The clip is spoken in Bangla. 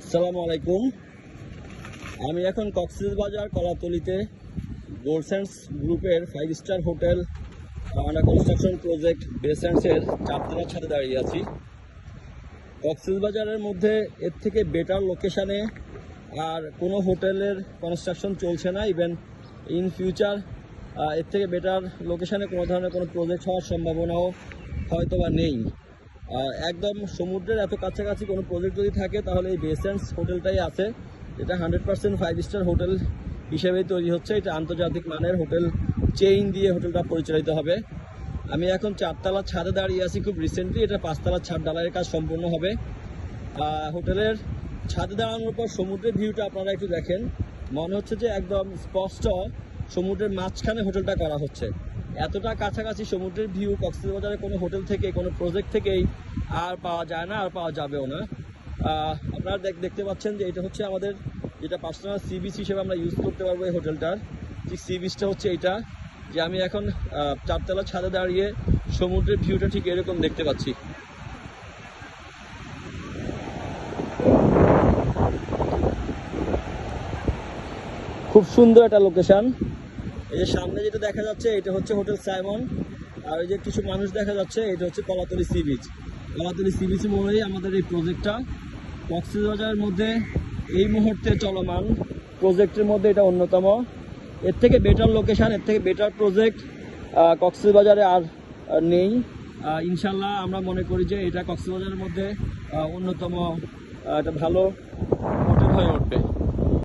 আসসালামু আলাইকুম। আমি এখন কক্সবাজার কলাতলিতে গোলসেন্স গ্রুপের 5 star hotel under construction project বেসেন্টসের চারতলার ছাদে দাঁড়িয়ে আছি। কক্সবাজারের মধ্যে এর থেকে বেটার লোকেশানে আর কোনো হোটেলের কনস্ট্রাকশন চলছে না। ইভেন ইন ফিউচার এর থেকে বেটার লোকেশানে কোনো ধরনের কোনো প্রজেক্ট হওয়ার সম্ভাবনাও হয়তো বা নেই। একদম সমুদ্রের এত কাছাকাছি কোনো প্রজেক্ট যদি থাকে তাহলে এই বেসেন্টস হোটেলটাই আছে, এটা 100% 5 স্টার হোটেল হিসেবেই তৈরি হচ্ছে। এটা আন্তর্জাতিক মানের হোটেল চেইন দিয়ে হোটেলটা পরিচালিত হবে। আমি এখন চারতলার ছাদে দাঁড়িয়ে আছি। খুব রিসেন্টলি এটা 5তলার ছাদ ঢালাইয়ের কাজ সম্পূর্ণ হবে। হোটেলের ছাদে দাঁড়ানোর পর সমুদ্রের ভিউটা আপনারা একটু দেখেন, মনে হচ্ছে যে একদম স্পষ্ট সমুদ্রের মাঝখানে হোটেলটা করা হচ্ছে। এতটা কাছাকাছি সমুদ্রের ভিউ কক্সবাজারের কোনো হোটেল থেকে কোনো প্রজেক্ট থেকেই আর পাওয়া যায় না, আর পাওয়া যাবেও না। আপনারা দেখতে পাচ্ছেন যে এটা হচ্ছে আমাদের যেটা পার্সোনাল সি বিচ হিসেবে আমরা ইউজ করতে পারবো এই হোটেলটার। ঠিক সি বিচটা হচ্ছে এইটা, যে আমি এখন চারতলার ছাদে দাঁড়িয়ে সমুদ্রের ভিউটা ঠিক এরকম দেখতে পাচ্ছি। খুব সুন্দর একটা লোকেশন। এই যে সামনে যেটা দেখা যাচ্ছে এটা হচ্ছে হোটেল সাইমন, আর এই যে কিছু মানুষ দেখা যাচ্ছে এটা হচ্ছে Kolatoli sea beach. Kolatoli sea beach মোড়েই আমাদের এই প্রজেক্টটা কক্সবাজারের মধ্যে এই মুহূর্তে চলমান প্রজেক্টের মধ্যে এটা অন্যতম। এর থেকে বেটার লোকেশন, এর থেকে বেটার প্রজেক্ট কক্সবাজারে আর নেই। ইনশাল্লাহ আমরা মনে করি যে এটা কক্সবাজারের মধ্যে অন্যতম একটা ভালো হোটেল হয়ে উঠবে।